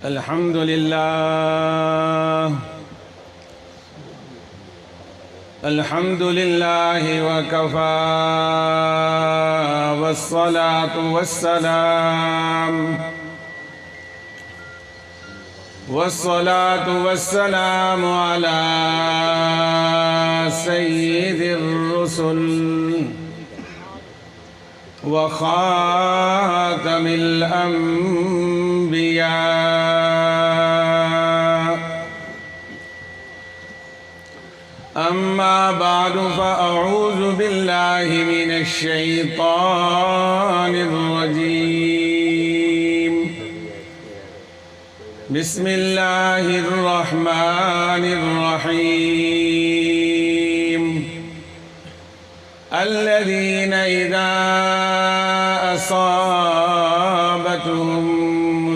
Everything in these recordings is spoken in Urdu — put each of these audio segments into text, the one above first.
الحمد لله الحمد لله وكفى والصلاة والسلام على سيد الرسل وخاتم الأنبياء أما بعد فأعوذ بالله من الشيطان الرجيم بسم الله الرحمن الرحيم الذين إذا أصابتهم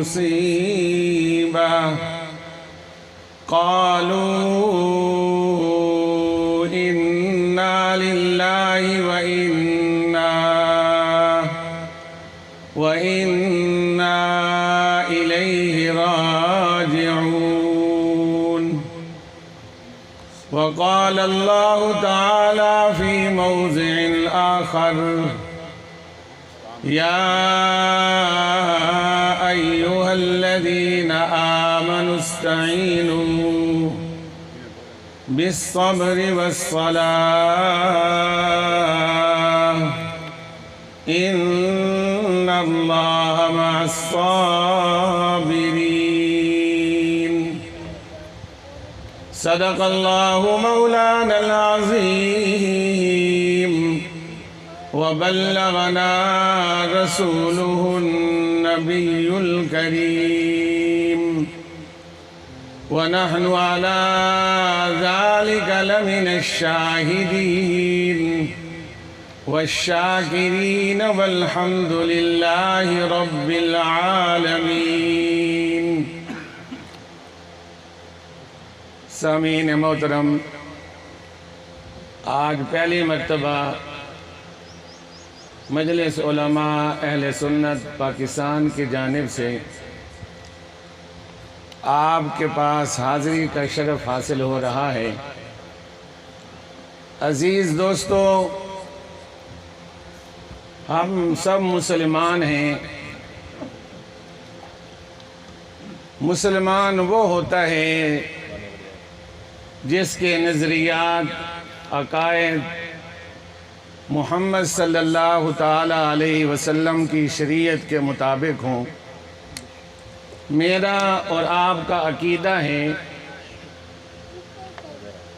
مصيبة قالوا إنا لله وإنا إليه راجعون. وقال الله تعالى في موضع آخر يا أيها الذين آمنوا استعينوا بالصبر والصلاة إن الله مع الصابرين. صدق الله مولانا العظيم وبلغنا رسوله النبي الكريم ونحن على ذلك لمن الشاهدين والشاكرين والحمد لله رب العالمين. سامعین محترم، آج پہلی مرتبہ مجلس علماء اہل سنت پاکستان کی جانب سے آپ کے پاس حاضری کا شرف حاصل ہو رہا ہے. عزیز دوستو، ہم سب مسلمان ہیں. مسلمان وہ ہوتا ہے جس کے نظریات، عقائد محمد صلی اللہ تعالی علیہ وسلم کی شریعت کے مطابق ہوں. میرا اور آپ کا عقیدہ ہے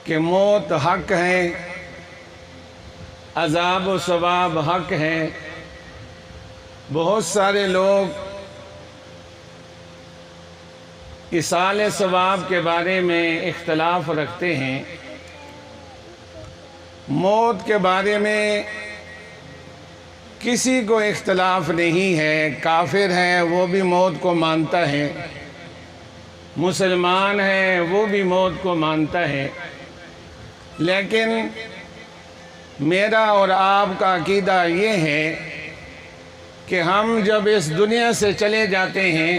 کہ موت حق ہے، عذاب و ثواب حق ہے. بہت سارے لوگ ایصال ثواب کے بارے میں اختلاف رکھتے ہیں. موت کے بارے میں کسی کو اختلاف نہیں ہے. کافر ہے وہ بھی موت کو مانتا ہے، مسلمان ہے وہ بھی موت کو مانتا ہے. لیکن میرا اور آپ کا عقیدہ یہ ہے کہ ہم جب اس دنیا سے چلے جاتے ہیں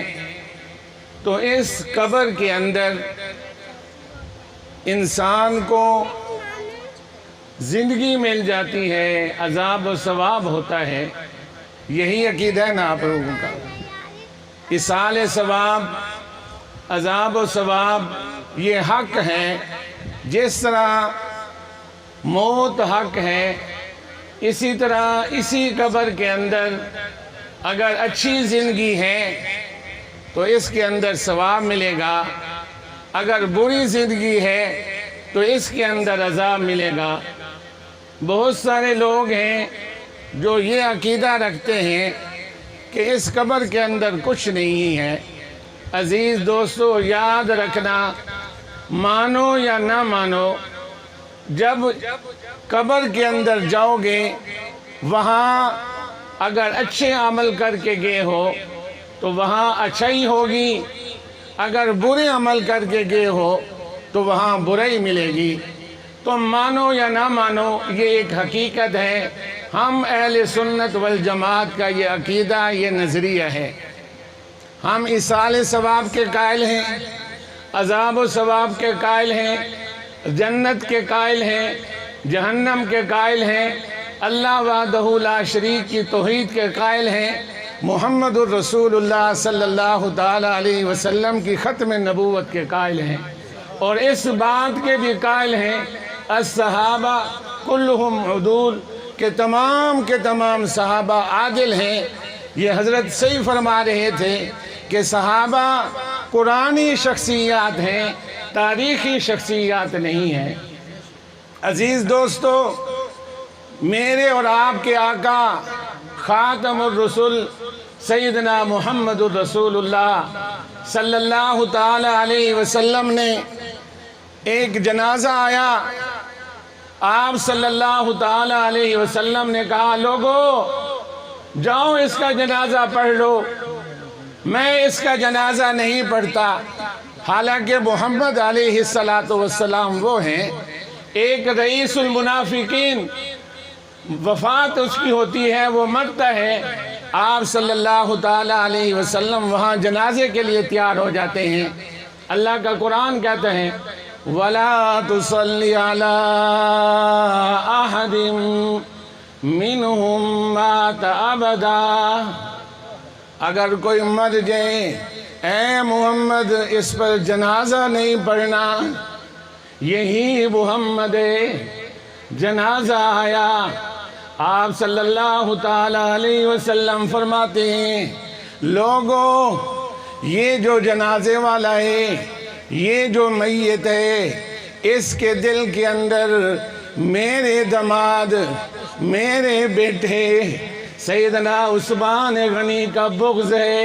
تو اس قبر کے اندر انسان کو زندگی مل جاتی ہے، عذاب و ثواب ہوتا ہے. یہی عقیدہ ہے نا آپ لوگوں کا؟ ایصال ثواب، عذاب و ثواب یہ حق ہے. جس طرح موت حق ہے، اسی طرح اسی قبر کے اندر اگر اچھی زندگی ہے تو اس کے اندر ثواب ملے گا، اگر بری زندگی ہے تو اس کے اندر عذاب ملے گا. بہت سارے لوگ ہیں جو یہ عقیدہ رکھتے ہیں کہ اس قبر کے اندر کچھ نہیں ہے. عزیز دوستو، یاد رکھنا، مانو یا نہ مانو، جب قبر کے اندر جاؤ گے وہاں اگر اچھے عمل کر کے گئے ہو تو وہاں اچھائی ہوگی، اگر برے عمل کر کے گئے ہو تو وہاں برائی ملے گی. تم مانو یا نہ مانو، یہ ایک حقیقت ہے. ہم اہل سنت والجماعت کا یہ عقیدہ، یہ نظریہ ہے. ہم اصال ثواب کے قائل ہیں، عذاب و ثواب کے قائل ہیں، جنت کے قائل ہیں، جہنم کے قائل ہیں، اللہ وحدہ لا شریک کی توحید کے قائل ہیں، محمد الرسول اللہ صلی اللہ تعالیٰ علیہ وسلم کی ختم نبوت کے قائل ہیں، اور اس بات کے بھی قائل ہیں الصحابہ کلہم عدول، کہ تمام کے تمام صحابہ عادل ہیں۔ یہ حضرت صحیح فرما رہے تھے کہ صحابہ قرآنی شخصیات ہیں، تاریخی شخصیات نہیں ہیں۔ عزیز دوستو، میرے اور آپ کے آقا خاتم الرسل سیدنا محمد الرسول اللہ صلی اللہ تعالی علیہ وسلم نے ایک جنازہ آیا، آپ صلی اللہ تعالی علیہ وسلم نے کہا لوگو جاؤ اس کا جنازہ پڑھ لو، میں اس کا جنازہ نہیں پڑھتا۔ حالانکہ محمد علیہ السلام وہ ہیں، ایک رئیس المنافقین وفات اس کی ہوتی ہے، وہ مرتا ہے، آپ صلی اللہ تعالی علیہ وسلم وہاں جنازے کے لیے تیار ہو جاتے ہیں۔ اللہ کا قرآن کہتا ہے وَلَا تُصَلِّ عَلَىٰ أَحَدٍ مِّنْهُمْ مَاتَ أَبَدًا، اگر کوئی مر جائے اے محمد اس پر جنازہ نہیں پڑھنا۔ یہی محمد جنازہ آیا، آپ صلی اللہ تعالی علیہ وسلم فرماتے ہیں لوگو یہ جو جنازے والا ہے، یہ جو میت ہے، اس کے دل کے اندر میرے داماد، میرے بیٹے سیدنا عثمان غنی کا بغض ہے،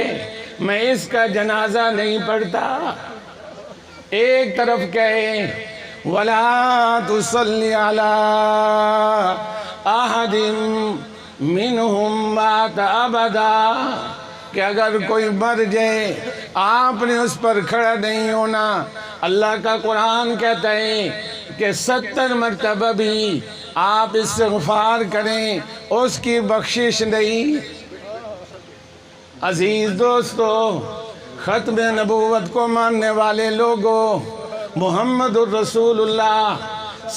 میں اس کا جنازہ نہیں پڑھتا۔ ایک طرف کہے وَلَا تُصَلِّ عَلَىٰ أَحَدٍ مِّنْهُمْ مَاتَ أَبَدًا، کہ اگر کوئی مر جائے آپ نے اس پر کھڑا نہیں ہونا۔ اللہ کا قرآن کہتا ہے کہ 70 مرتبہ بھی آپ استغفار کریں، اس کی بخشش نہیں۔ عزیز دوستو، ختم نبوت کو ماننے والے لوگوں، محمد الرسول اللہ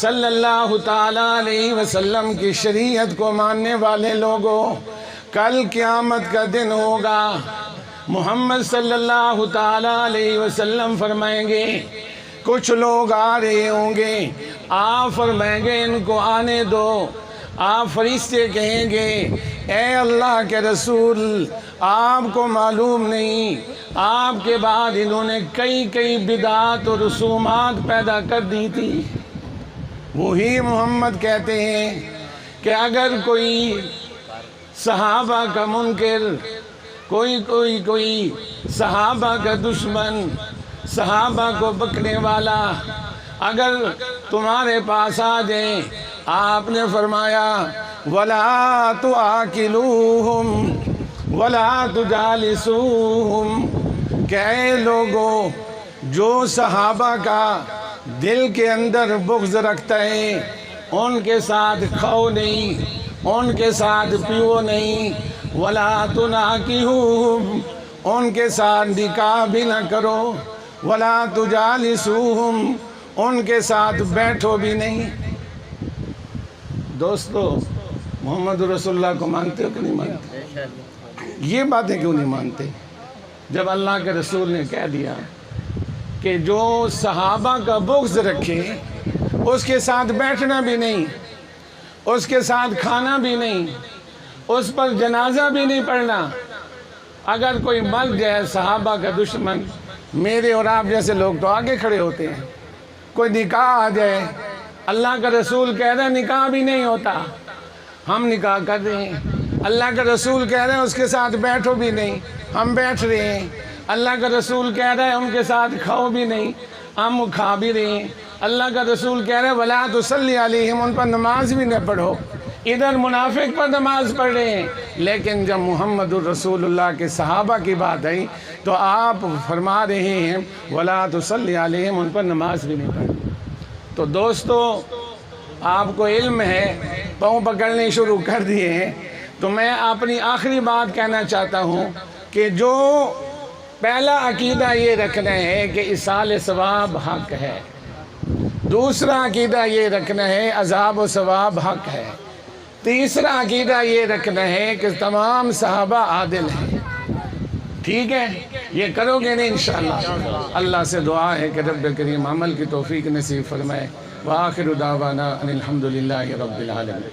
صلی اللہ تعالیٰ علیہ وسلم کی شریعت کو ماننے والے لوگوں، کل قیامت کا دن ہوگا، محمد صلی اللہ تعالیٰ علیہ وسلم فرمائیں گے کچھ لوگ آ رہے ہوں گے، آپ فرمائیں گے ان کو آنے دو۔ آپ فرشتے کہیں گے اے اللہ کے رسول، آپ کو معلوم نہیں آپ کے بعد انہوں نے کئی بدعات اور رسومات پیدا کر دی تھی۔ وہی محمد کہتے ہیں کہ اگر کوئی صحابہ کا منکر، کوئی صحابہ کا دشمن، صحابہ کو بکنے والا اگر تمہارے پاس آ جائیں، آپ نے فرمایا وَلَا تُعَاقِلُوهُمْ وَلَا تُجَالِسُوهُمْ، کہ اے لوگو جو صحابہ کا دل کے اندر بغض رکھتا ہے ان کے ساتھ کھاؤ نہیں، ان کے ساتھ پیو نہیں، وَلَا تُنَاكِحُوهُمْ، ان کے ساتھ نکاح بھی نہ کرو، وَلَا تُجَالِسُوهُمْ، ان کے ساتھ بیٹھو بھی نہیں۔ دوستو، محمد رسول اللہ کو مانتے ہو کہ نہیں مانتے؟ یہ باتیں کیوں نہیں مانتے؟ جب اللہ کے رسول نے کہہ دیا کہ جو صحابہ کا بغض رکھے اس کے ساتھ بیٹھنا بھی نہیں، اس کے ساتھ کھانا بھی نہیں، اس پر جنازہ بھی نہیں پڑھنا۔ اگر کوئی مر جائے صحابہ کا دشمن، میرے اور آپ جیسے لوگ تو آگے کھڑے ہوتے ہیں، کوئی نکاح آ جائے، اللہ کا رسول کہہ رہے ہیں نکاح بھی نہیں ہوتا، ہم نکاح کر رہے ہیں۔ اللہ کا رسول کہہ رہے ہیں اس کے ساتھ بیٹھو بھی نہیں، ہم بیٹھ رہے ہیں۔ اللہ کا رسول کہہ رہے ہیں ان کے ساتھ کھاؤ بھی نہیں، ہم کھا بھی رہے ہیں۔ اللہ کا رسول کہہ رہے ہیں وَلَا تُصَلِّ عَلَيْهِمْ، ان پر نماز بھی نہ پڑھو۔ ادھر منافق پر نماز پڑھ رہے ہیں، لیکن جب محمد الرسول اللہ کے صحابہ کی بات آئی تو آپ فرما رہے ہیں وَلَا تُصَلِّ عَلَيْهِمْ، ان پر نماز بھی نہیں پڑھو۔ تو دوستو، آپ کو علم ہے، پاؤں پکڑنے شروع کر دیے ہیں، تو میں اپنی آخری بات کہنا چاہتا ہوں کہ جو پہلا عقیدہ یہ رکھنا ہے کہ ایصال ثواب حق ہے، دوسرا عقیدہ یہ رکھنا ہے عذاب و ثواب حق ہے، تیسرا عقیدہ یہ رکھنا ہے کہ تمام صحابہ عادل ہیں۔ ٹھیک ہے، یہ کرو گے نہیں انشاءاللہ؟ اللہ سے دعا ہے کہ رب کریم عمل کی توفیق نصیب فرمائے۔ وآخر دعوانا ان الحمدللہ رب العالمین۔